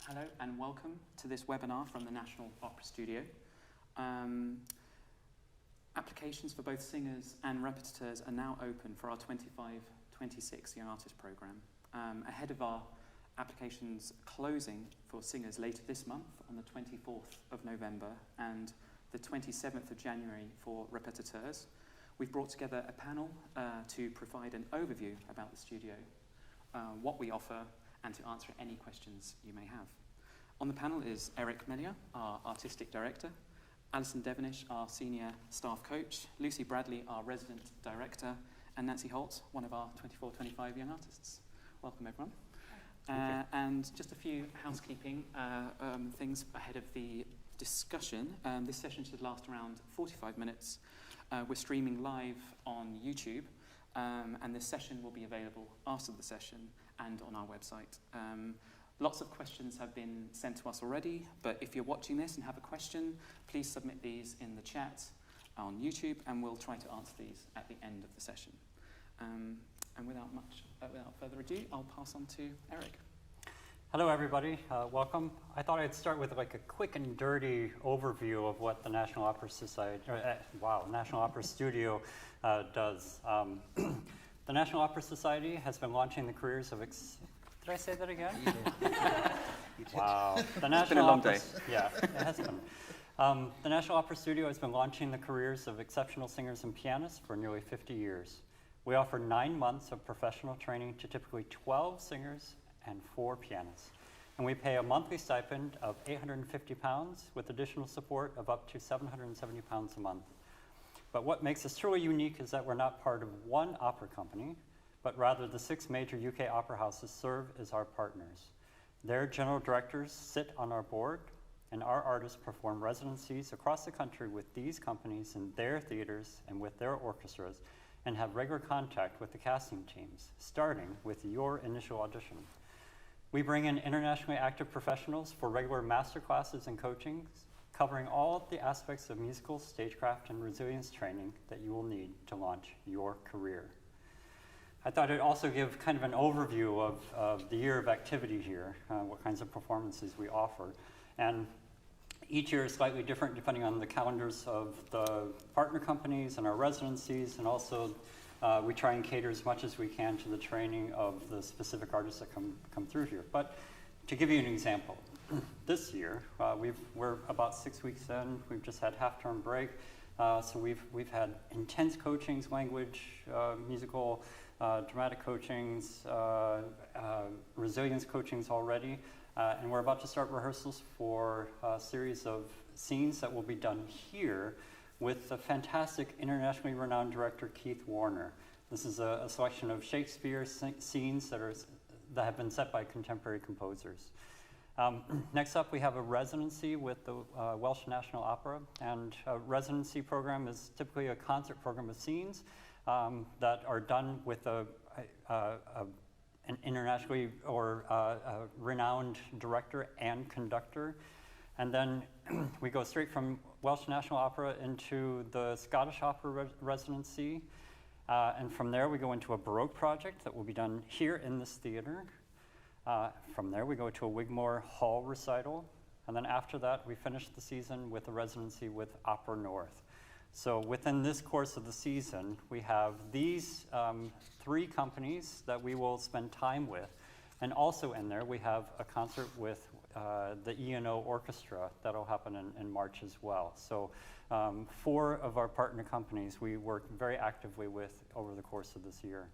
Hello and welcome to this webinar from the National Opera Studio. Applications for both singers and repetiteurs are now open for our 25-26 Young Artist Programme. Ahead of our applications closing for singers later this month on the 24th of November and the 27th of January for repetiteurs, we've brought together a panel to provide an overview about the studio, what we offer, and to answer any questions you may have. On the panel is Eric Melier, our Artistic Director, Alison Devenish, our Senior Staff Coach, Lucy Bradley, our Resident Director, and Nancy Holt, one of our 24-25 Young Artists. Welcome, everyone. And just a few housekeeping things ahead of the discussion. This session should last around 45 minutes. We're streaming live on YouTube, and this session will be available after the session and on our website. Lots of questions have been sent to us already, but if you're watching this and have a question, please submit these in the chat on YouTube, and we'll try to answer these at the end of the session. And without further ado, I'll pass on to Eric. Hello, everybody. Welcome. I thought I'd start with like a quick and dirty overview of what the National Opera Society, National Opera Studio does. The National Opera Society has been launching the careers of Did I say that again? You did. Wow. It's been a long day. Yeah, it has been. The National Opera Studio has been launching the careers of exceptional singers and pianists for nearly 50 years. We offer 9 months of professional training to typically 12 singers and 4 pianists. And we pay a monthly stipend of £850 with additional support of up to £770 a month. But what makes us truly unique is that we're not part of one opera company, but rather the 6 major UK opera houses serve as our partners. Their general directors sit on our board, and our artists perform residencies across the country with these companies in their theaters and with their orchestras, and have regular contact with the casting teams, starting with your initial audition. We bring in internationally active professionals for regular master classes and coachings, covering all the aspects of musical, stagecraft, and resilience training that you will need to launch your career. I thought I'd also give kind of an overview of the year of activity here, what kinds of performances we offer. And each year is slightly different depending on the calendars of the partner companies and our residencies, and also we try and cater as much as we can to the training of the specific artists that come through here. But to give you an example, this year, we're about 6 weeks in, we've just had half-term break, so we've had intense coachings, language, musical, dramatic coachings, resilience coachings already, and we're about to start rehearsals for a series of scenes that will be done here with the fantastic internationally renowned director Keith Warner. This is a selection of Shakespeare scenes that have been set by contemporary composers. Next up, we have a residency with the Welsh National Opera, and a residency program is typically a concert program of scenes that are done with an internationally renowned director and conductor. And then we go straight from Welsh National Opera into the Scottish Opera residency. And from there, we go into a Baroque project that will be done here in this theater. From there, we go to a Wigmore Hall recital. And then after that, we finish the season with a residency with Opera North. So within this course of the season, we have these 3 companies that we will spend time with. And also in there, we have a concert with the E&O Orchestra that'll happen in March as well. So 4 of our partner companies we work very actively with over the course of this year.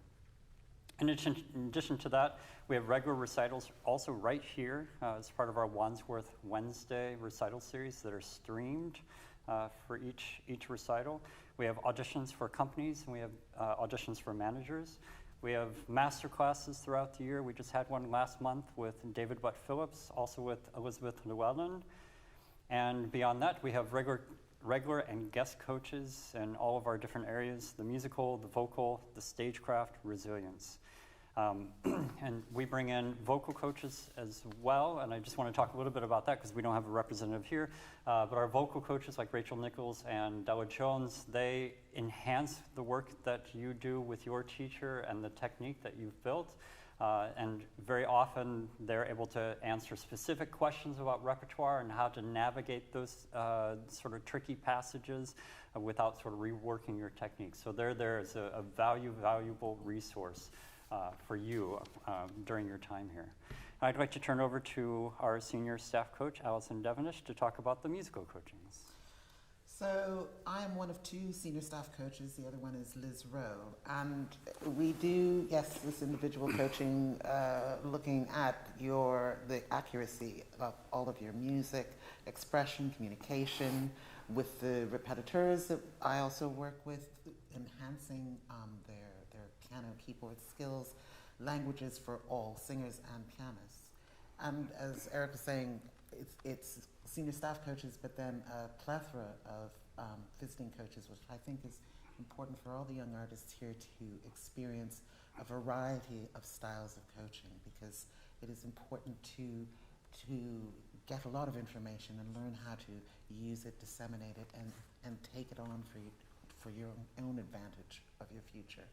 In addition to that, we have regular recitals also right here as part of our Wandsworth Wednesday recital series that are streamed for each recital. We have auditions for companies, and we have auditions for managers. We have master classes throughout the year. We just had one last month with David Butt Phillips, also with Elizabeth Llewellyn. And beyond that, we have regular and guest coaches in all of our different areas: the musical, the vocal, the stagecraft, resilience. And we bring in vocal coaches as well, and I just want to talk a little bit about that because we don't have a representative here. But our vocal coaches like Rachel Nichols and Della Jones, they enhance the work that you do with your teacher and the technique that you've built. And very often they're able to answer specific questions about repertoire and how to navigate those sort of tricky passages without sort of reworking your technique. So they're there as a valuable resource for you during your time here. I'd like to turn over to our senior staff coach, Allison Devenish, to talk about the musical coachings. So I am one of two senior staff coaches. The other one is Liz Rowe. And we do, yes, this individual coaching, looking at the accuracy of all of your music, expression, communication, with the repetiteurs that I also work with, enhancing their piano keyboard skills, languages for all singers and pianists. And as Eric was saying, it's senior staff coaches, but then a plethora of visiting coaches, which I think is important for all the young artists here to experience a variety of styles of coaching, because it is important to get a lot of information and learn how to use it, disseminate it, and take it on for your own advantage of your future.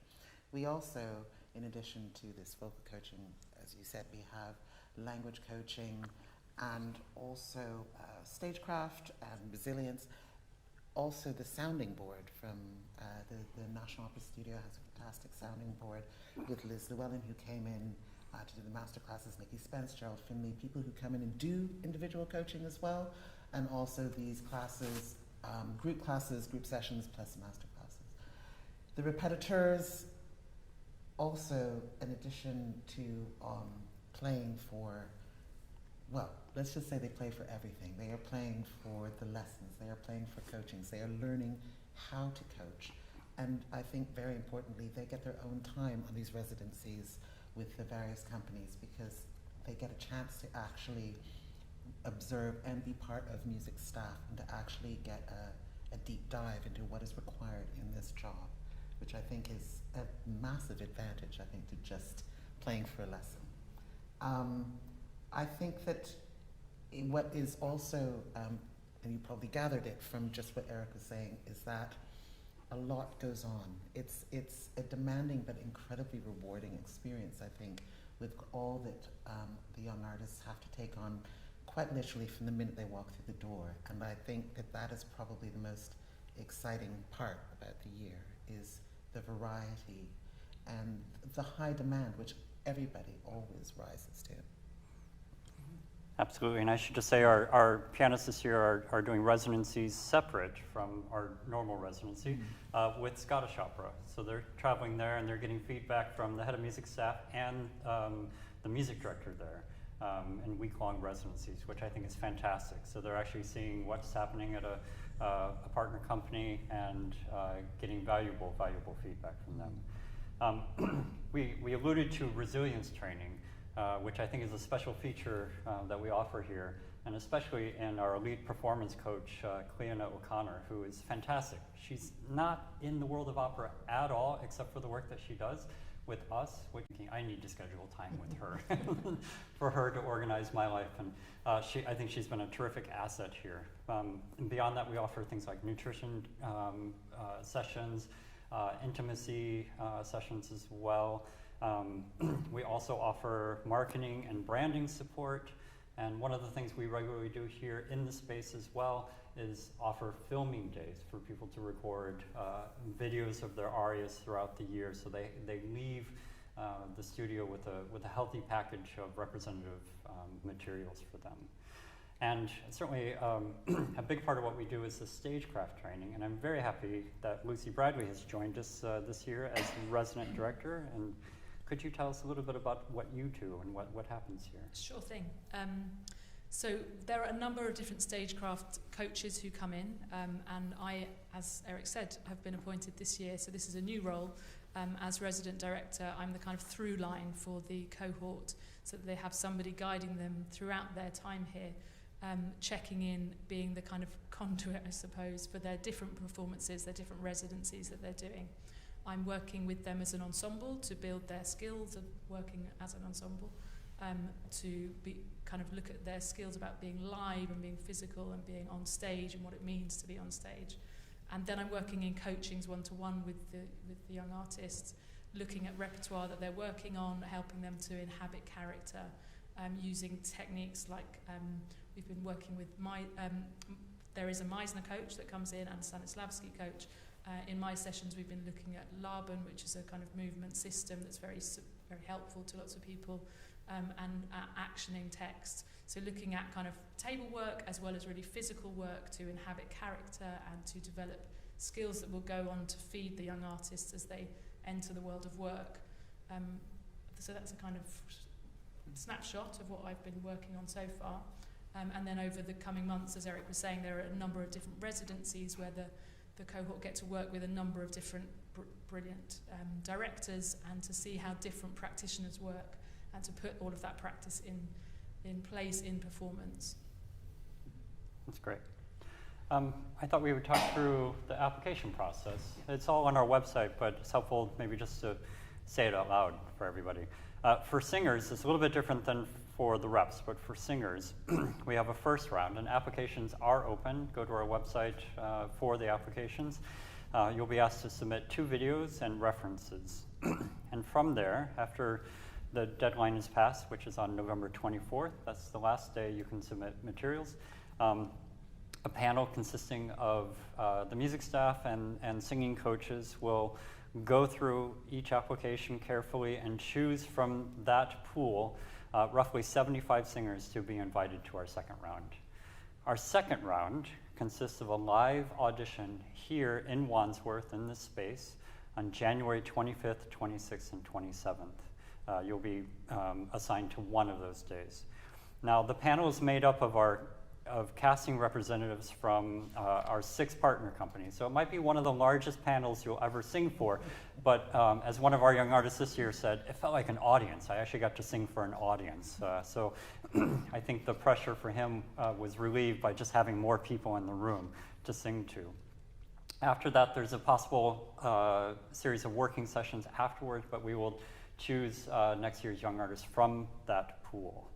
We also, in addition to this vocal coaching, as you said, we have language coaching and also stagecraft and resilience. Also the sounding board from the National Opera Studio has a fantastic sounding board with Liz Llewellyn, who came in to do the master classes, Nikki Spence, Gerald Finley, people who come in and do individual coaching as well, and also these classes, group sessions, plus master classes. The repetiteurs also, in addition to playing for, well, let's just say they play for everything. They are playing for the lessons. They are playing for coachings. They are learning how to coach. And I think very importantly, they get their own time on these residencies with the various companies, because they get a chance to actually observe and be part of music staff and to actually get a deep dive into what is required in this job, which I think is a massive advantage, I think, to just playing for a lesson. I think that what is also, and you probably gathered it from just what Eric was saying, is that a lot goes on. It's a demanding but incredibly rewarding experience, I think, with all that the young artists have to take on quite literally from the minute they walk through the door. And I think that that is probably the most exciting part about the year, is the variety and the high demand, which everybody always rises to. Absolutely, and I should just say our pianists this year are doing residencies separate from our normal residency with Scottish Opera. So they're traveling there and they're getting feedback from the head of music staff and the music director there in week-long residencies, which I think is fantastic. So they're actually seeing what's happening at a partner company and getting valuable feedback from them. We alluded to resilience training, which I think is a special feature that we offer here, and especially in our lead performance coach, Cleona O'Connor, who is fantastic. She's not in the world of opera at all, except for the work that she does with us, which I need to schedule time with her for her to organize my life. And I think she's been a terrific asset here. And beyond that, we offer things like nutrition sessions, intimacy sessions as well. We also offer marketing and branding support, and one of the things we regularly do here in the space as well is offer filming days for people to record videos of their arias throughout the year, so they leave the studio with a healthy package of representative materials for them. And certainly a big part of what we do is the stagecraft training, and I'm very happy that Lucy Bradley has joined us this year as resident director. And could you tell us a little bit about what you do and what happens here? Sure thing. So there are a number of different stagecraft coaches who come in, and I, as Eric said, have been appointed this year, so this is a new role. As resident director, I'm the kind of through line for the cohort, so that they have somebody guiding them throughout their time here, checking in, being the kind of conduit, I suppose, for their different performances, their different residencies that they're doing. I'm working with them as an ensemble to build their skills of working as an ensemble, to be kind of look at their skills about being live and being physical and being on stage and what it means to be on stage. And then I'm working in coachings one-to-one with the young artists, looking at repertoire that they're working on, helping them to inhabit character, using techniques like we've been working with there is a Meisner coach that comes in and a Stanislavski coach. In my sessions, we've been looking at Laban, which is a kind of movement system that's very helpful to lots of people, and actioning text. So looking at kind of table work as well as really physical work to inhabit character and to develop skills that will go on to feed the young artists as they enter the world of work. So that's a kind of snapshot of what I've been working on so far. And then over the coming months, as Eric was saying, there are a number of different residencies where the cohort get to work with a number of different brilliant directors and to see how different practitioners work and to put all of that practice in place in performance. That's great. I thought we would talk through the application process. It's all on our website, but it's helpful maybe just to say it out loud for everybody. For singers, it's a little bit different than for the reps, but for singers, we have a first round, and applications are open. Go to our website for the applications. You'll be asked to submit 2 videos and references. And from there, after the deadline is passed, which is on November 24th, that's the last day you can submit materials, a panel consisting of the music staff and singing coaches will go through each application carefully and choose from that pool roughly 75 singers to be invited to our second round. Our second round consists of a live audition here in Wandsworth in this space on January 25th, 26th, and 27th. You'll be assigned to one of those days. Now, the panel is made up of casting representatives from our 6 partner companies. So it might be one of the largest panels you'll ever sing for, but as one of our young artists this year said, it felt like an audience. I actually got to sing for an audience. So I think the pressure for him was relieved by just having more people in the room to sing to. After that, there's a possible series of working sessions afterwards, but we will choose next year's young artists from that pool.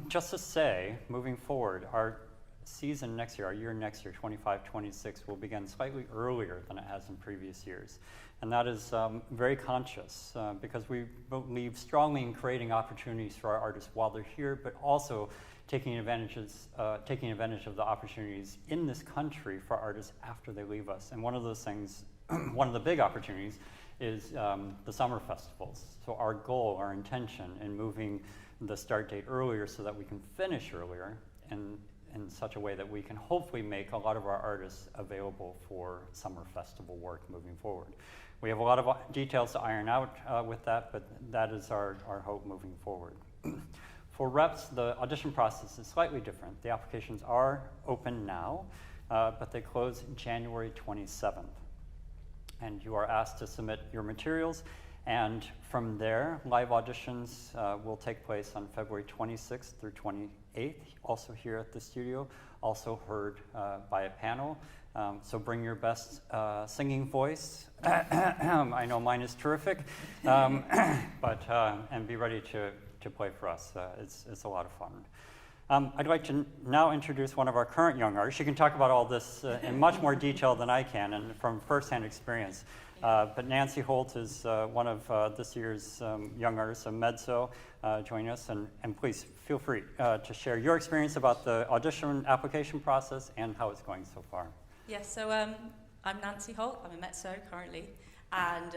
Just to say, moving forward, our season next year, our year next year, 25-26, will begin slightly earlier than it has in previous years. And that is very conscious because we believe strongly in creating opportunities for our artists while they're here, but also taking advantage of the opportunities in this country for artists after they leave us. And one of those things, one of the big opportunities is the summer festivals. So our goal, our intention in moving the start date earlier so that we can finish earlier and in such a way that we can hopefully make a lot of our artists available for summer festival work moving forward. We have a lot of details to iron out with that, but that is our hope moving forward. For reps, the audition process is slightly different. The applications are open now, but they close January 27th. And you are asked to submit your materials. And from there, live auditions will take place on February 26th through 28th, also here at the studio, also heard by a panel. So bring your best singing voice. I know mine is terrific, but and be ready to play for us. It's a lot of fun. I'd like to now introduce one of our current young artists. She can talk about all this in much more detail than I can and from firsthand experience. But Nancy Holt is one of this year's young artists of Mezzo joining us. And please feel free to share your experience about the audition application process and how it's going so far. Yes, so I'm Nancy Holt. I'm a Mezzo currently. And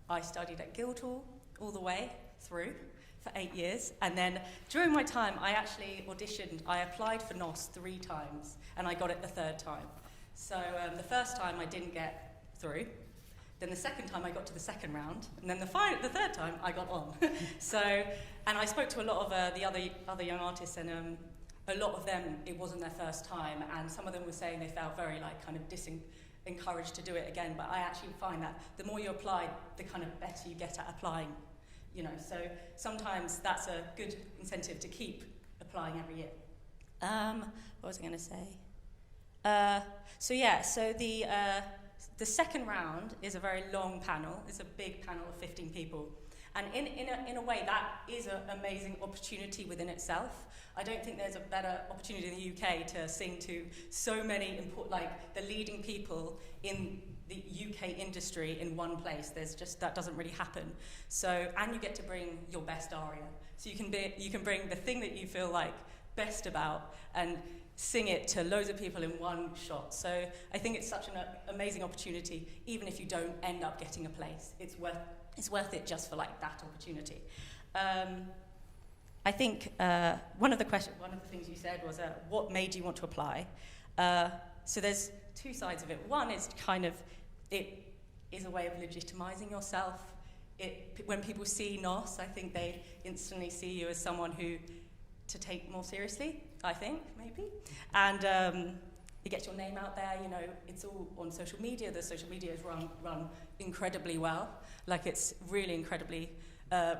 I studied at Guildhall all the way through for 8 years. And then during my time, I actually auditioned. I applied for NOS 3 times, and I got it the 3rd time. So the first time I didn't get through. Then the second time I got to the second round, and then the 3rd time I got on. And I spoke to a lot of the other young artists, and a lot of them, it wasn't their first time, and some of them were saying they felt very kind of encouraged to do it again. But I actually find that the more you apply, the kind of better you get at applying. So sometimes that's a good incentive to keep applying every year. What was I going to say? So the the second round is a very long panel. It's a big panel of 15 people. And in a way, that is an amazing opportunity within itself. I don't think there's a better opportunity in the UK to sing to so many the leading people in the UK industry in one place. That doesn't really happen. So, and you get to bring your best aria. So you can bring the thing that you feel like best about and sing it to loads of people in one shot. So I think it's such an amazing opportunity, even if you don't end up getting a place. It's worth it just for like that opportunity. I think one of the things you said was what made you want to apply. So there's two sides of it. One is kind of, it is a way of legitimizing yourself. When people see NOS, I think they instantly see you as someone to take more seriously, I think, maybe. And it gets your name out there, you know, it's all on social media. The social media is run incredibly well. Like, it's really incredibly,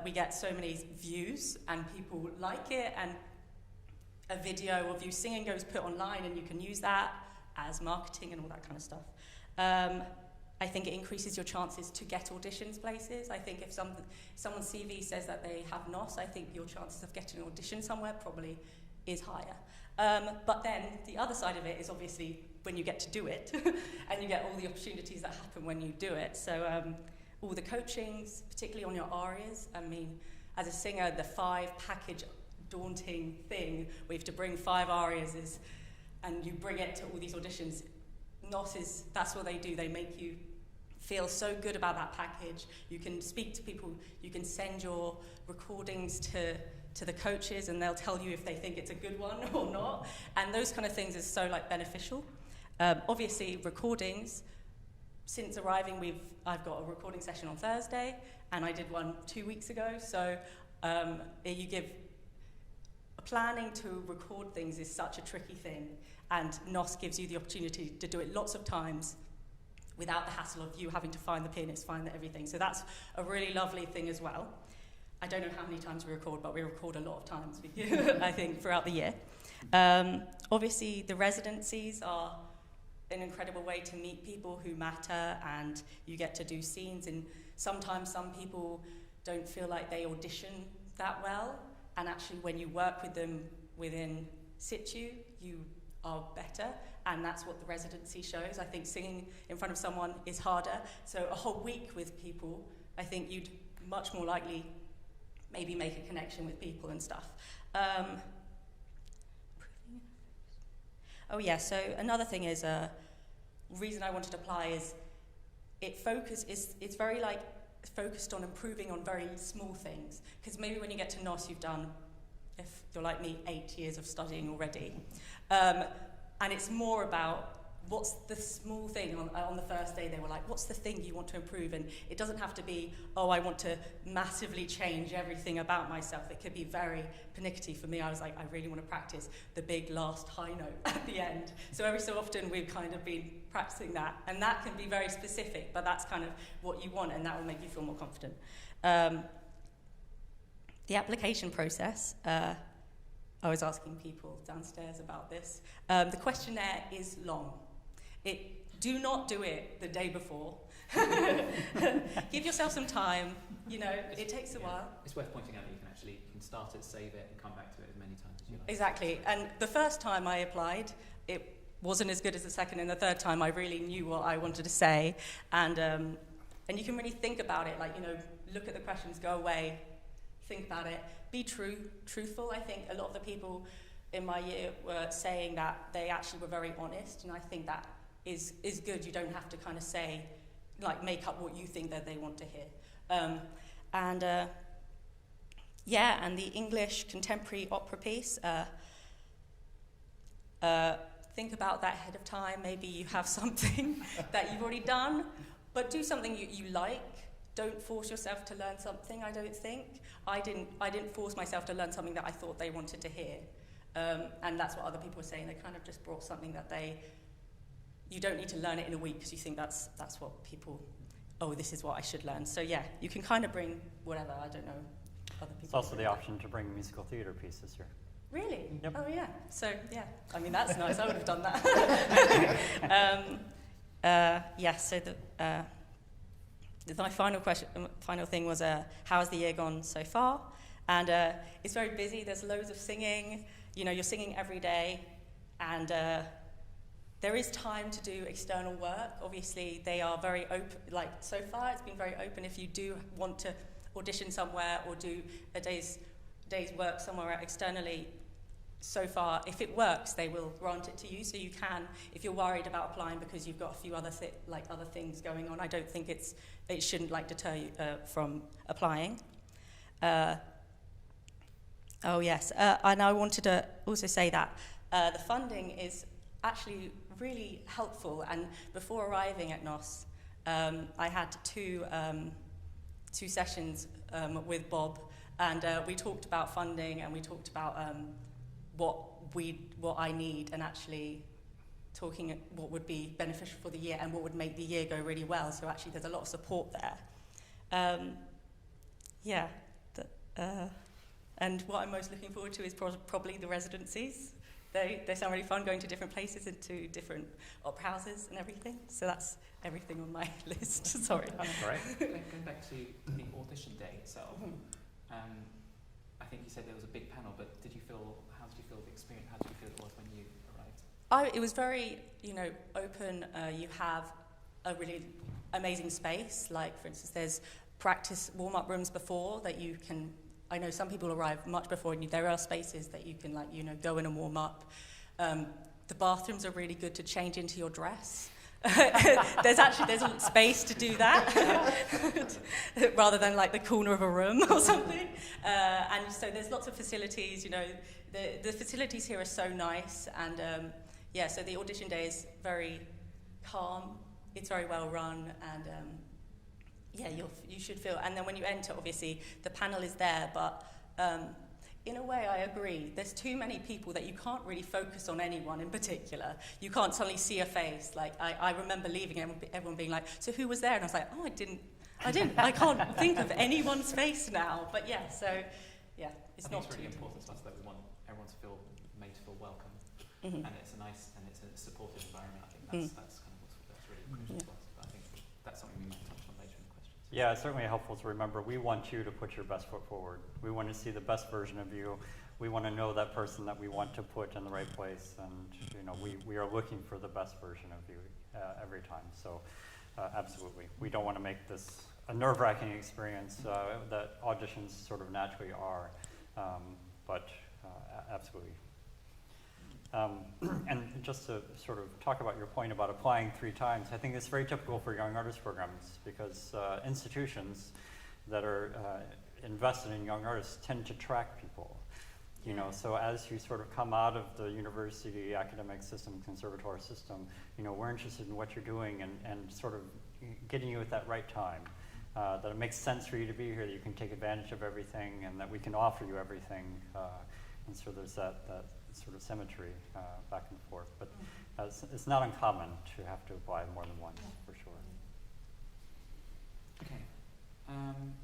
we get so many views and people like it, and a video of you singing goes put online and you can use that as marketing and all that kind of stuff. I think it increases your chances to get auditions places. I think if someone's CV says that they have NOS, I think your chances of getting an audition somewhere probably is higher. But then the other side of it is obviously when you get to do it and you get all the opportunities that happen when you do it. So all the coachings, particularly on your arias. I mean, as a singer, the 5-package daunting thing where you have to bring 5 arias and you bring it to all these auditions. NOS that's what they do. They make you feel so good about that package. You can speak to people, you can send your recordings to the coaches and they'll tell you if they think it's a good one or not. And those kind of things is so like beneficial. Obviously recordings, since arriving I've got a recording session on Thursday and I did one 2 weeks ago. So planning to record things is such a tricky thing, and NOS gives you the opportunity to do it lots of times without the hassle of you having to find the pianist, find everything. So that's a really lovely thing as well. I don't know how many times we record, but we record a lot of times, I think, throughout the year. Obviously, the residencies are an incredible way to meet people who matter, and you get to do scenes, and sometimes some people don't feel like they audition that well, and actually when you work with them within situ, you are better, and that's what the residency shows. I think singing in front of someone is harder, so a whole week with people, I think you'd much more likely maybe make a connection with people and stuff. Oh yeah, so another thing is, reason I wanted to apply is it's very like focused on improving on very small things, because maybe when you get to NOS you've done, if you're like me, 8 years of studying already, and it's more about what's the small thing. On the first day they were like, what's the thing you want to improve? And it doesn't have to be, oh, I want to massively change everything about myself. It could be very pernickety. For me, I was like, I really want to practice the big last high note at the end. So every so often we've kind of been practicing that, and that can be very specific, but that's kind of what you want, and that will make you feel more confident. The application process, I was asking people downstairs about this. The questionnaire is long. Do not do it the day before. Give yourself some time. You know, it takes a while. It's worth pointing out that you can start it, save it, and come back to it as many times as you like. Exactly. And the first time I applied, it wasn't as good as the second, and the third time I really knew what I wanted to say. And you can really think about it, like, you know, look at the questions, go away, think about it, be truthful. I think a lot of the people in my year were saying that they actually were very honest, and I think that is good. You don't have to kind of say, like, make up what you think that they want to hear. And the English contemporary opera piece, think about that ahead of time. Maybe you have something that you've already done, but do something you like. Don't force yourself to learn something, I don't think. I didn't force myself to learn something that I thought they wanted to hear. And that's what other people were saying. They kind of just brought something that you don't need to learn it in a week because you think that's what people, oh, this is what I should learn. So yeah, you can kind of bring whatever, I don't know, other people. It's also the option to bring musical theatre pieces here. Really? Yep. Oh yeah. So yeah, I mean, that's nice. I would have done that. Yes, so my final thing was, how has the year gone so far? And it's very busy. There's loads of singing. You know, you're singing every day, and there is time to do external work. Obviously, they are very open. Like, so far, it's been very open. If you do want to audition somewhere or do a day's work somewhere externally, so far, if it works, they will grant it to you. So you can, if you're worried about applying because you've got a few other other things going on, I don't think it shouldn't deter you from applying. Oh yes, and I wanted to also say that the funding is actually really helpful. And before arriving at NOS, I had two sessions with Bob, and we talked about funding, and we talked about what I need, and actually talking what would be beneficial for the year and what would make the year go really well. So actually, there's a lot of support there. And what I'm most looking forward to is probably the residencies. They sound really fun, going to different places, into different opera houses and everything. So that's everything on my list. Sorry. Right. Going back to the audition day itself, I think you said there was a big panel, but how did you feel the experience, how did you feel it was when you arrived? It was very, open. You have a really amazing space. Like, for instance, there's practice warm-up rooms before that you can. I know some people arrive much before, and there are spaces that you can, go in and warm up. The bathrooms are really good to change into your dress. there's a space to do that, rather than the corner of a room or something. And so there's lots of facilities. The facilities here are so nice, and so the audition day is very calm. It's very well run, and you should feel. And then when you enter, obviously the panel is there, but in a way, I agree. There's too many people that you can't really focus on anyone in particular. You can't suddenly see a face. I remember leaving and everyone being like, "So who was there?" And I was like, "Oh, I can't think of anyone's face now." But it's I think not it's really too important to us that we want everyone to feel made to feel welcome, Mhm. and it's a supportive environment. I think that's kind of that's really crucial to us. But I think that's something we might touch on later in the questions. Yeah, it's certainly helpful to remember we want you to put your best foot forward. We want to see the best version of you. We want to know that person that we want to put in the right place, and we are looking for the best version of you every time. So absolutely, we don't want to make this a nerve-wracking experience that auditions sort of naturally are, but absolutely. And just to sort of talk about your point about applying 3 times, I think it's very typical for young artist programs, because institutions that are invested in young artists tend to track people. So as you sort of come out of the university academic system, conservatoire system, we're interested in what you're doing and sort of getting you at that right time. That it makes sense for you to be here, that you can take advantage of everything, and that we can offer you everything. And so there's that sort of symmetry back and forth. But it's not uncommon to have to apply more than once, for sure. Okay.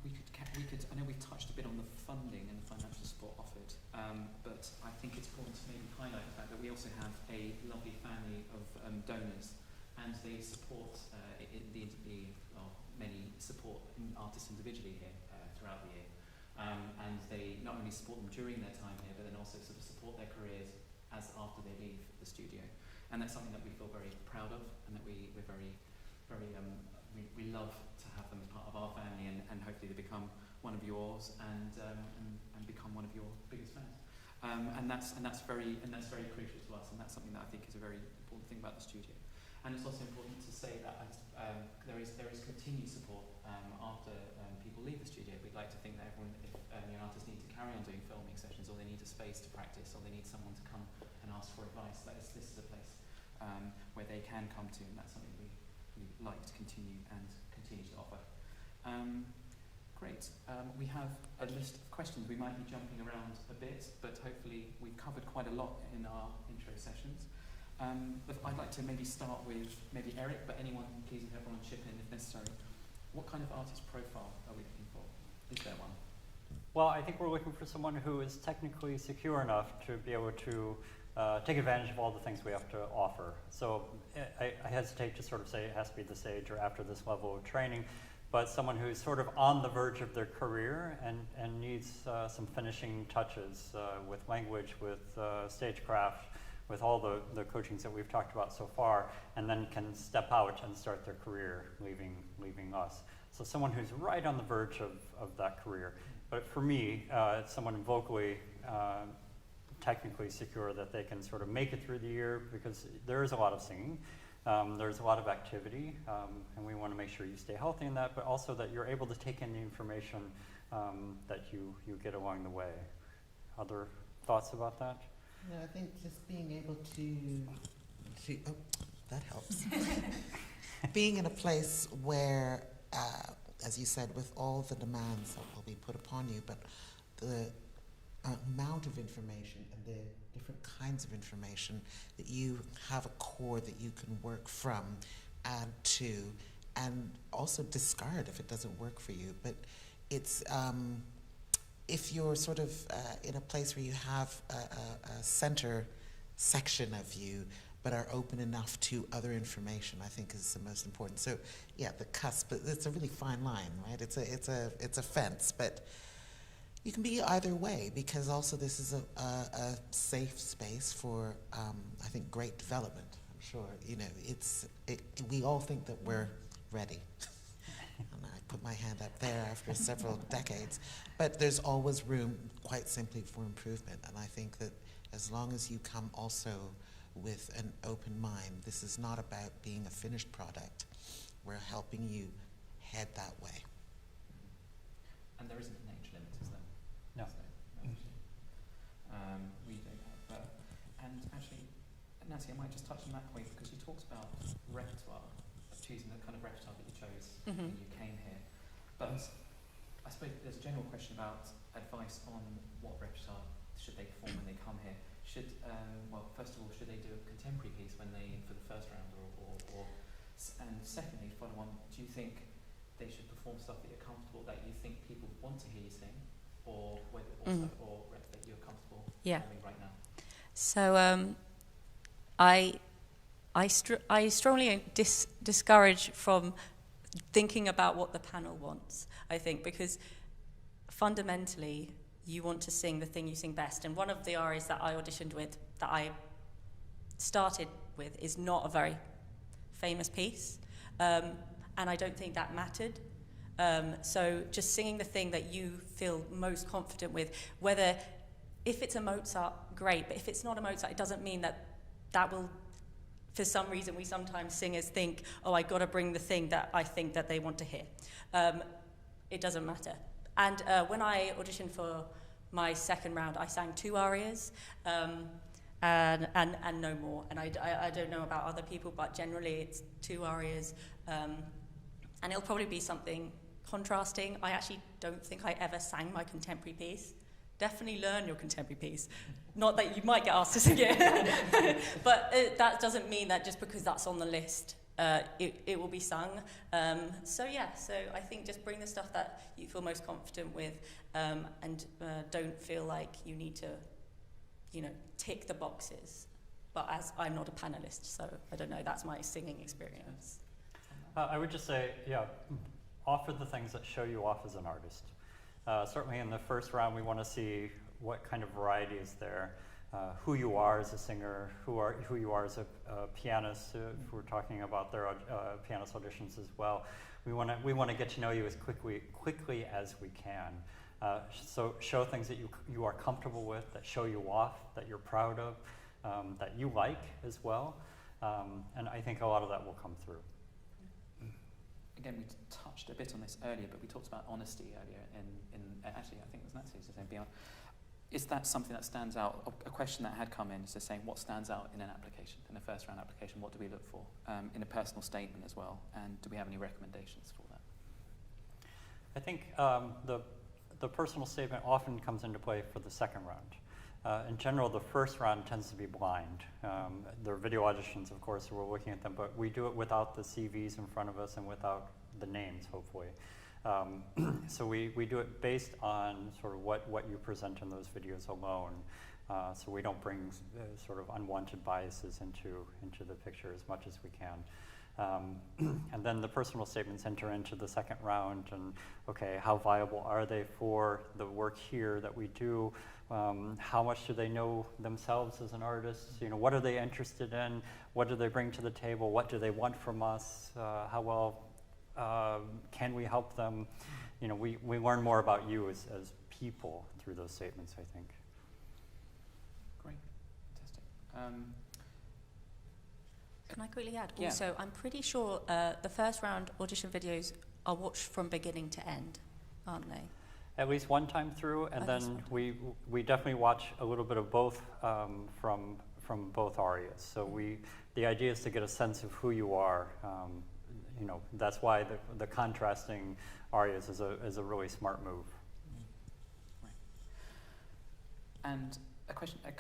We could. I know we've touched a bit on the funding and the financial support offered, but I think it's important to maybe highlight the fact that we also have a lovely family of donors, and they support many support artists individually here throughout the year, and they not only support them during their time here, but then also sort of support their careers as after they leave the studio, and that's something that we feel very proud of, and that we're very we love to have them as part of our family, and hopefully they become one of yours, and become one of your biggest fans, and that's very crucial to us, and that's something that I think is a very important thing about the studio. And it's also important to say that there is continued support after people leave the studio. We'd like to think that everyone, if young artists need to carry on doing filming sessions, or they need a space to practice, or they need someone to come and ask for advice, this is a place where they can come to, and that's something we like to continue to offer. Great. We have a list of questions. We might be jumping around a bit, but hopefully we've covered quite a lot in our intro sessions. I'd like to maybe start with maybe Eric, but please have everyone chip in if necessary. What kind of artist profile are we looking for? Is there one? Well, I think we're looking for someone who is technically secure enough to be able to take advantage of all the things we have to offer. So I hesitate to sort of say it has to be this age or after this level of training, but someone who's sort of on the verge of their career and needs some finishing touches with language, with stagecraft, with all the coachings that we've talked about so far, and then can step out and start their career leaving us. So someone who's right on the verge of that career. But for me, it's someone vocally, technically secure that they can sort of make it through the year, because there is a lot of singing, there's a lot of activity, and we want to make sure you stay healthy in that, but also that you're able to take in the information that you get along the way. Other thoughts about that? No, I think just being able to oh, that helps. Being in a place where, as you said, with all the demands that will be put upon you, but the amount of information and the different kinds of information, that you have a core that you can work from, add to, and also discard if it doesn't work for you. But it's if you're sort of in a place where you have a center section of you but are open enough to other information, I think is the most important. So yeah, the cusp, it's a really fine line, right? It's a fence, but you can be either way, because also this is a safe space for I think great development. I'm sure, you know, we all think that we're ready. And I put my hand up there after several decades. But there's always room, quite simply, for improvement. And I think that as long as you come also with an open mind, this is not about being a finished product. We're helping you head that way. And there isn't an age limit, is there? No. We don't have that. And actually, Nancy, I might just touch on that point, because you talked about repertoire, choosing the kind of repertoire that you chose when you came here. But I suppose there's a general question about advice on what repertoire should they perform when they come here. Should, well, first of all, should they do a contemporary piece when they, for the first round, and secondly, follow on, do you think they should perform stuff that you're comfortable, that you think people want to hear you sing, or stuff, or that you're comfortable performing right now? So I strongly discourage from thinking about what the panel wants, I think, because fundamentally you want to sing the thing you sing best. And one of the arias that I auditioned with, that I started with, is not a very famous piece. And I don't think that mattered. So just singing the thing that you feel most confident with, whether, if it's a Mozart, great, but if it's not a Mozart, it doesn't mean that will, for some reason, we sometimes singers think, oh, I got to bring the thing that I think that they want to hear. It doesn't matter. And when I auditioned for my second round, I sang 2 arias and no more. And I don't know about other people, but generally it's 2 arias. And it'll probably be something contrasting. I actually don't think I ever sang my contemporary piece. Definitely learn your contemporary piece. Not that you might get asked to sing it, but that doesn't mean that just because that's on the list, it will be sung. So I think just bring the stuff that you feel most confident with, and don't feel like you need to, tick the boxes. But as I'm not a panelist, so I don't know, that's my singing experience. I would just say, offer the things that show you off as an artist. Certainly in the first round, we want to see what kind of variety is there, who you are as a singer, who you are as a pianist. If we're talking about their pianist auditions as well, we want to get to know you as quickly as we can. So show things that you are comfortable with, that show you off, that you're proud of, that you like as well, and I think a lot of that will come through. Again, we touched a bit on this earlier, but we talked about honesty earlier actually, I think it was Nancy who said beyond. Is that something that stands out? A question that had come in is just saying, what stands out in an application, in a first round application? What do we look for in a personal statement as well? And do we have any recommendations for that? I think the personal statement often comes into play for the second round. In general, the first round tends to be blind. There are video auditions, of course, so we're looking at them, but we do it without the CVs in front of us and without the names, hopefully. So we do it based on sort of what you present in those videos alone. So we don't bring sort of unwanted biases into the picture as much as we can. And then the personal statements enter into the second round, and okay, how viable are they for the work here that we do? How much do they know themselves as an artist? You know, what are they interested in? What do they bring to the table? What do they want from us? How well can we help them? You know, we learn more about you as people through those statements, I think. Great, fantastic. Can I quickly add? Yeah. Also, I'm pretty sure the first round audition videos are watched from beginning to end, aren't they? At least one time through, and At least then one we definitely watch a little bit of both from both arias. So the idea is to get a sense of who you are. You know, that's why the contrasting arias is a really smart move. Right. And a question that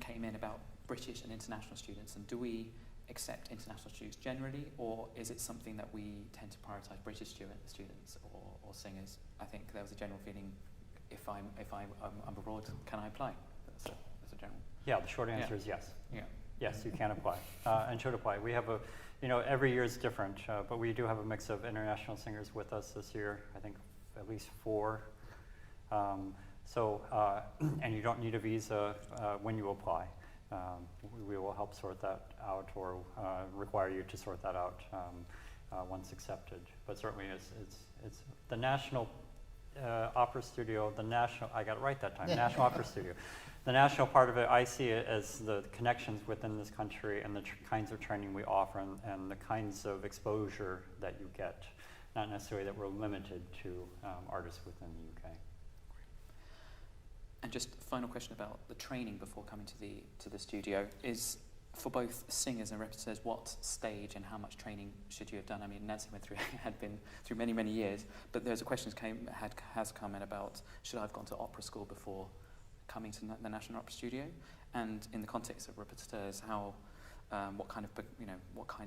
came in about British and international students, and do we accept international students generally, or is it something that we tend to prioritise British students or singers? I think there was a general feeling, if I'm abroad, can I apply? That's a general. Yeah, the short answer is yes. Yeah. Yes, you can apply and should apply. We have every year is different, but we do have a mix of international singers with us this year. I think at least 4. And you don't need a visa when you apply. We will help sort that out, or require you to sort that out once accepted. But certainly, it's the National Opera Studio. I got it right that time. National Opera Studio. The national part of it, I see it as the connections within this country and the kinds of training we offer and the kinds of exposure that you get. Not necessarily that we're limited to artists within the UK. And just a final question about the training before coming to the studio is, for both singers and repetiteurs, what stage and how much training should you have done? I mean, Nancy had been through many years, but there's a question has come in about, should I have gone to opera school before coming to the National Opera Studio? And in the context of repetiteurs, what kind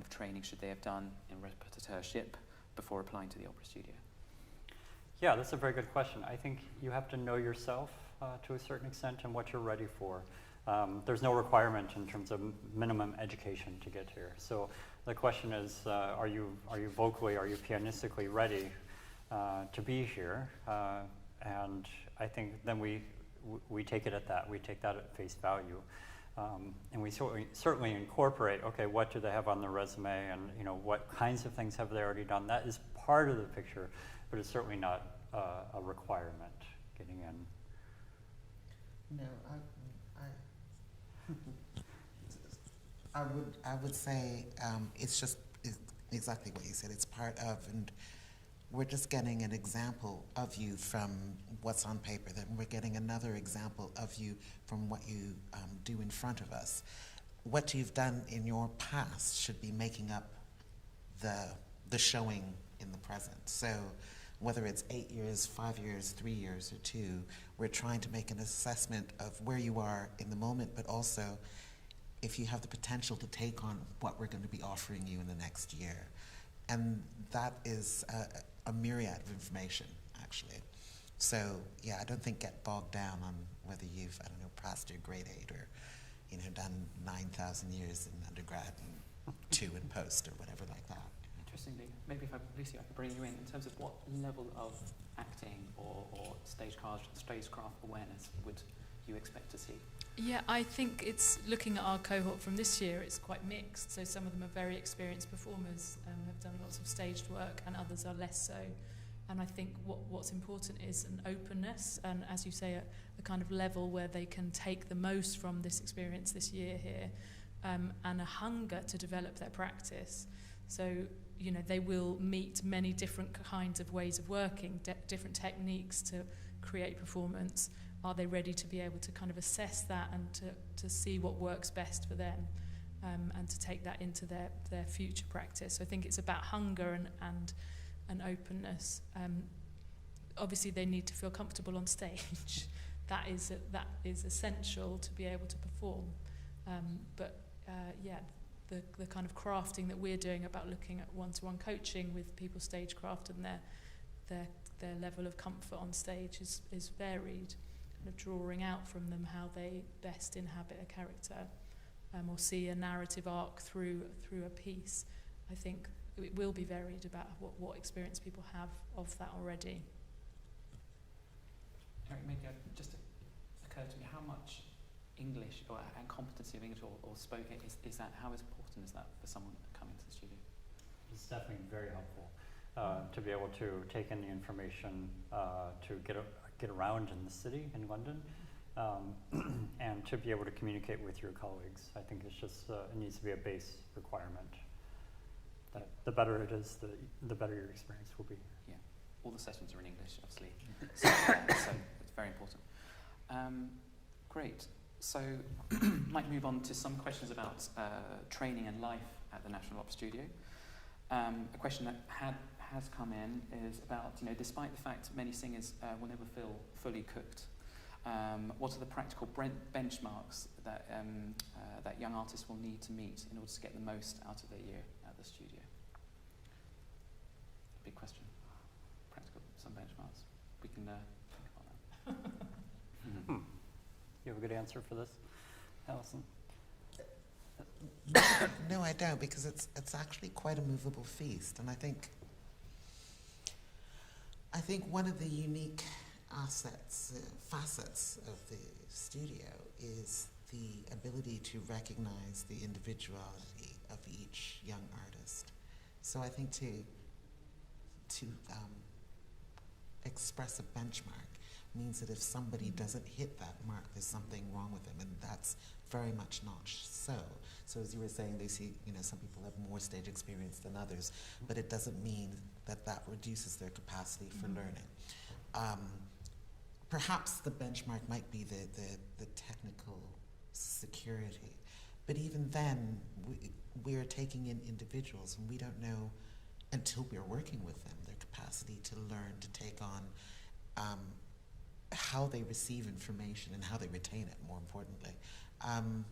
of training should they have done in repetitorship before applying to the opera studio? Yeah, that's a very good question. I think you have to know yourself to a certain extent and what you're ready for. There's no requirement in terms of minimum education to get here. So the question is, are you vocally, are you pianistically ready to be here? And I think then we take it at that. We take that at face value. And we certainly incorporate, okay, what do they have on their resume, and what kinds of things have they already done? That is part of the picture, but it's certainly not a requirement getting in. No, I would say it's just exactly what you said. It's part of, and we're just getting an example of you from what's on paper. Then we're getting another example of you from what you do in front of us. What you've done in your past should be making up the showing in the present. So whether it's 8 years, 5 years, 3 years, or 2, we're trying to make an assessment of where you are in the moment, but also if you have the potential to take on what we're going to be offering you in the next year. And that is a myriad of information, actually. So, yeah, I don't think get bogged down on whether you've, passed your grade 8 or, done 9,000 years in undergrad and 2 in post or whatever like that. Interestingly, maybe Lucy, I could bring you in terms of what level of acting or stagecraft awareness would you expect to see? Yeah, I think it's looking at our cohort from this year, it's quite mixed. So some of them are very experienced performers, have done lots of staged work, and others are less so. And I think what's important is an openness, and as you say, a kind of level where they can take the most from this experience this year here, and a hunger to develop their practice. So, they will meet many different kinds of ways of working, different techniques to create performance. Are they ready to be able to kind of assess that and to see what works best for them, and to take that into their future practice? So I think it's about hunger and openness. Obviously, they need to feel comfortable on stage. That is essential to be able to perform. The kind of crafting that we're doing about looking at one-to-one coaching with people's stagecraft and their level of comfort on stage is varied. kind of drawing out from them how they best inhabit a character, or see a narrative arc through a piece. I think it will be varied about what experience people have of that already. Eric, maybe just occurred to me, how much English and competency of English or spoken is that? How important is that for someone coming to the studio? It's definitely very helpful to be able to take in the information, to get around in the city in London, and to be able to communicate with your colleagues. I think it's just it needs to be a base requirement. That the better it is, the better your experience will be. Yeah, all the sessions are in English, obviously, so it's very important. Great. So, might move on to some questions about training and life at the National Opera Studio. A question that has come in is about, despite the fact many singers will never feel fully cooked, what are the practical benchmarks that that young artists will need to meet in order to get the most out of their year at the studio? Big question. Practical, some benchmarks. We can think about that. You have a good answer for this, Alison? No, I don't, because it's actually quite a movable feast, and I think one of the unique facets of the studio is the ability to recognize the individuality of each young artist. So I think to express a benchmark means that if somebody doesn't hit that mark, there's something wrong with them, and that's very much not so. So as you were saying, they see, some people have more stage experience than others, but it doesn't mean that reduces their capacity for learning. Perhaps the benchmark might be the technical security, but even then, we're taking in individuals, and we don't know until we're working with them their capacity to learn, to take on how they receive information and how they retain it, more importantly. I'm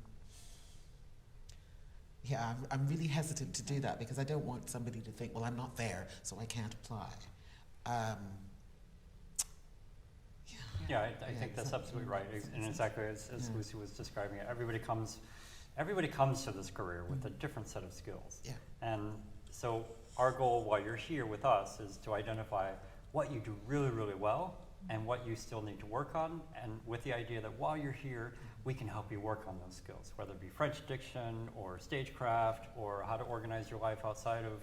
really hesitant to do that because I don't want somebody to think, well, I'm not there, so I can't apply. I think that's absolutely right, and exactly as Lucy was describing it. Everybody comes to this career with a different set of skills. Yeah. And so our goal while you're here with us is to identify what you do really, really well and what you still need to work on, and with the idea that while you're here, we can help you work on those skills, whether it be French diction or stagecraft or how to organize your life outside of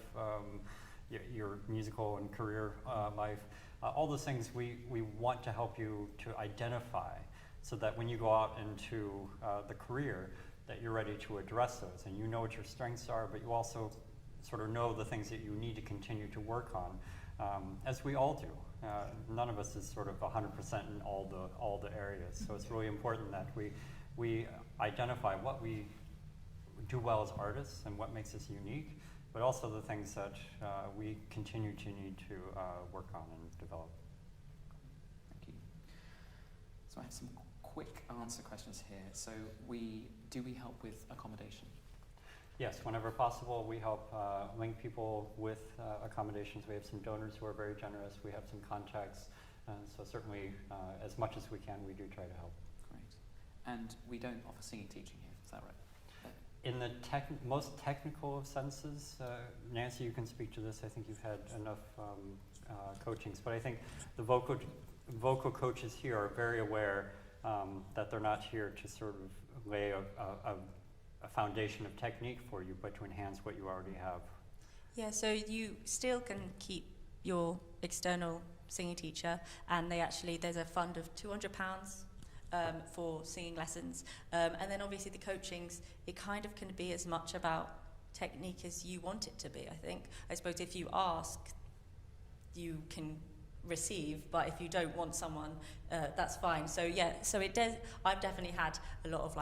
your musical and career life. All those things we want to help you to identify so that when you go out into the career, that you're ready to address those and you know what your strengths are, but you also sort of know the things that you need to continue to work on, as we all do. None of us is sort of 100% in all the areas, so it's really important that we identify what we do well as artists and what makes us unique, but also the things that we continue to need to work on and develop. Thank you. So I have some quick answer questions here. So do we help with accommodation? Yes, whenever possible, we help link people with accommodations. We have some donors who are very generous. We have some contacts, so certainly as much as we can, we do try to help. Great. And we don't offer singing teaching here, is that right? In the most technical of senses, Nancy, you can speak to this. I think you've had enough coachings, but I think the vocal coaches here are very aware that they're not here to sort of lay a foundation of technique for you, but to enhance what you already have. Yeah, so you still can keep your external singing teacher, and there's a fund of £200 for singing lessons, and then obviously the coachings, it kind of can be as much about technique as you want it to be. I suppose if you ask, you can receive, but if you don't want someone, that's fine. So it does. I've definitely had a lot of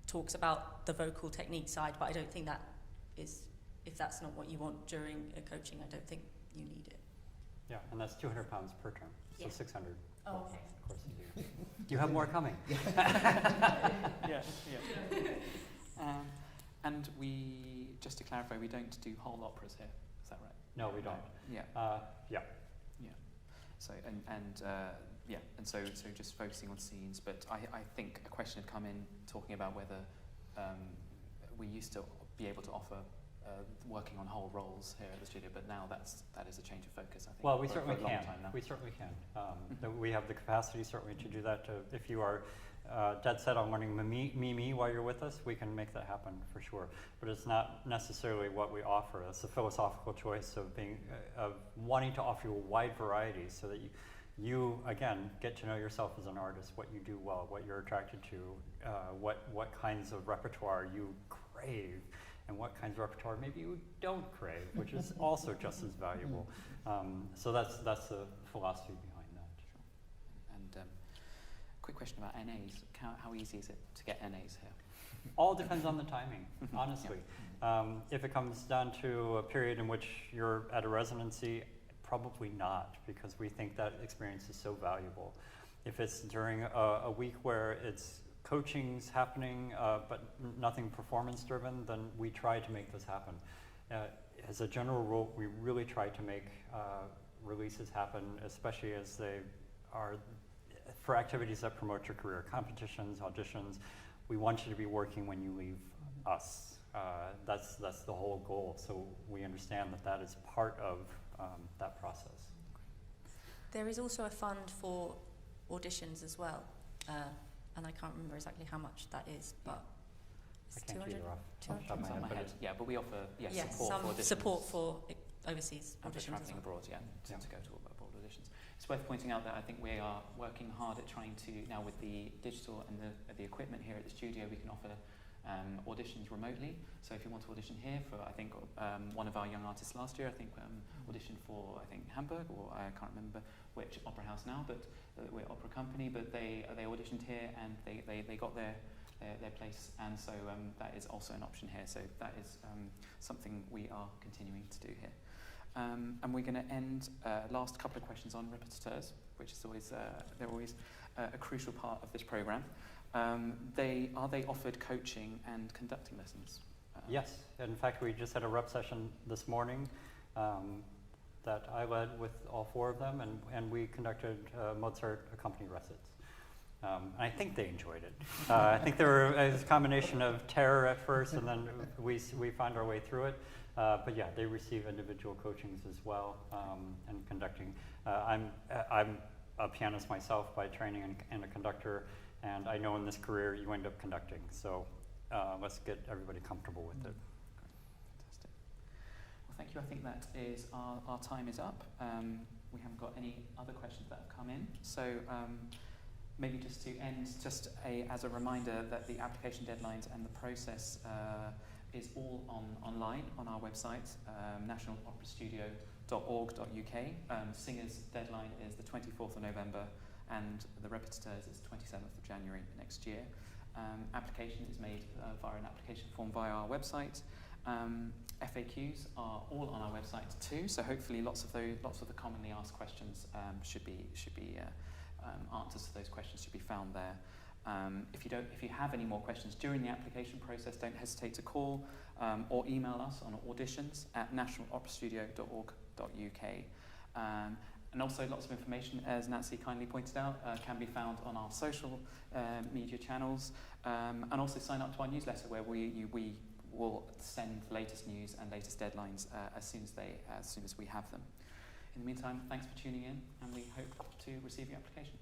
talks about the vocal technique side, but I don't think that is, if that's not what you want during a coaching, I don't think you need it. Yeah, and that's £200 per term, so Yeah. 600. Oh, okay. Of course you do. You have more coming. Yeah. And just to clarify, we don't do whole operas here, is that right? No, we don't. Yeah. Yeah. So, and and so just focusing on scenes. But I think a question had come in talking about whether we used to be able to offer working on whole roles here at the studio, but now that is a change of focus, I think. Well, we for certainly a long can. time now. We certainly can. We have the capacity certainly to do that. If you are dead set on learning me while you're with us, we can make that happen for sure. But it's not necessarily what we offer. It's a philosophical choice of of wanting to offer you a wide variety, so that you again get to know yourself as an artist, what you do well, what you're attracted to, what kinds of repertoire you crave, and what kinds of repertoire maybe you don't crave, which is also just as valuable. So that's the philosophy behind that. Sure. And quick question about NAs. How easy is it to get NAs here? All depends on the timing, honestly. If it comes down to a period in which you're at a residency, probably not, because we think that experience is so valuable. If it's during a week where it's coaching's happening, but nothing performance driven, then we try to make this happen. As a general rule, we really try to make releases happen, especially as they are for activities that promote your career, competitions, auditions. We want you to be working when you leave us. That's the whole goal. So we understand that is part of that process. There is also a fund for auditions as well, and I can't remember exactly how much that is, but I it's can't keep it off the top of Off my the top of head, my but head. Yeah, but we offer yes, support some for auditions. support for overseas And for auditions as travelling well. abroad, Yeah. to go to abroad auditions. It's worth pointing out that I think we are working hard at trying to, now with the digital and the equipment here at the studio, we can offer auditions remotely. So if you want to audition here for, I think, one of our young artists last year, I think auditioned for, I think, Hamburg, or I can't remember which opera house now, but we're opera company, but they auditioned here and they got their place, and so that is also an option here. So that is something we are continuing to do here. And we're going to end last couple of questions on répétateurs, which is always they're always a crucial part of this program. Are they offered coaching and conducting lessons? Yes, in fact, we just had a rep session this morning that I led with all 4 of them, and we conducted Mozart accompanied recits. I think they enjoyed it. I think there was a combination of terror at first, and then we found our way through it. But yeah, they receive individual coachings as well, and conducting. I'm a pianist myself by training and a conductor, and I know in this career you end up conducting. So let's get everybody comfortable with it. Fantastic. Well, thank you. I think that is our time is up. We haven't got any other questions that have come in. So maybe just to end, as a reminder that the application deadlines and the process is all online on our website, nationaloperastudio.org.uk. Singers' deadline is the 24th of November, and the répétateurs is 27th of January next year. Application is made via an application form via our website. FAQs are all on our website too, so hopefully lots of the commonly asked questions should be answers to those questions should be found there. If you have any more questions during the application process, don't hesitate to call or email us on auditions@nationaloperastudio.org.uk. And also lots of information, as Nancy kindly pointed out, can be found on our social media channels, and also sign up to our newsletter, where we will send the latest news and latest deadlines as soon as we have them. In the meantime, thanks for tuning in, and we hope to receive your application.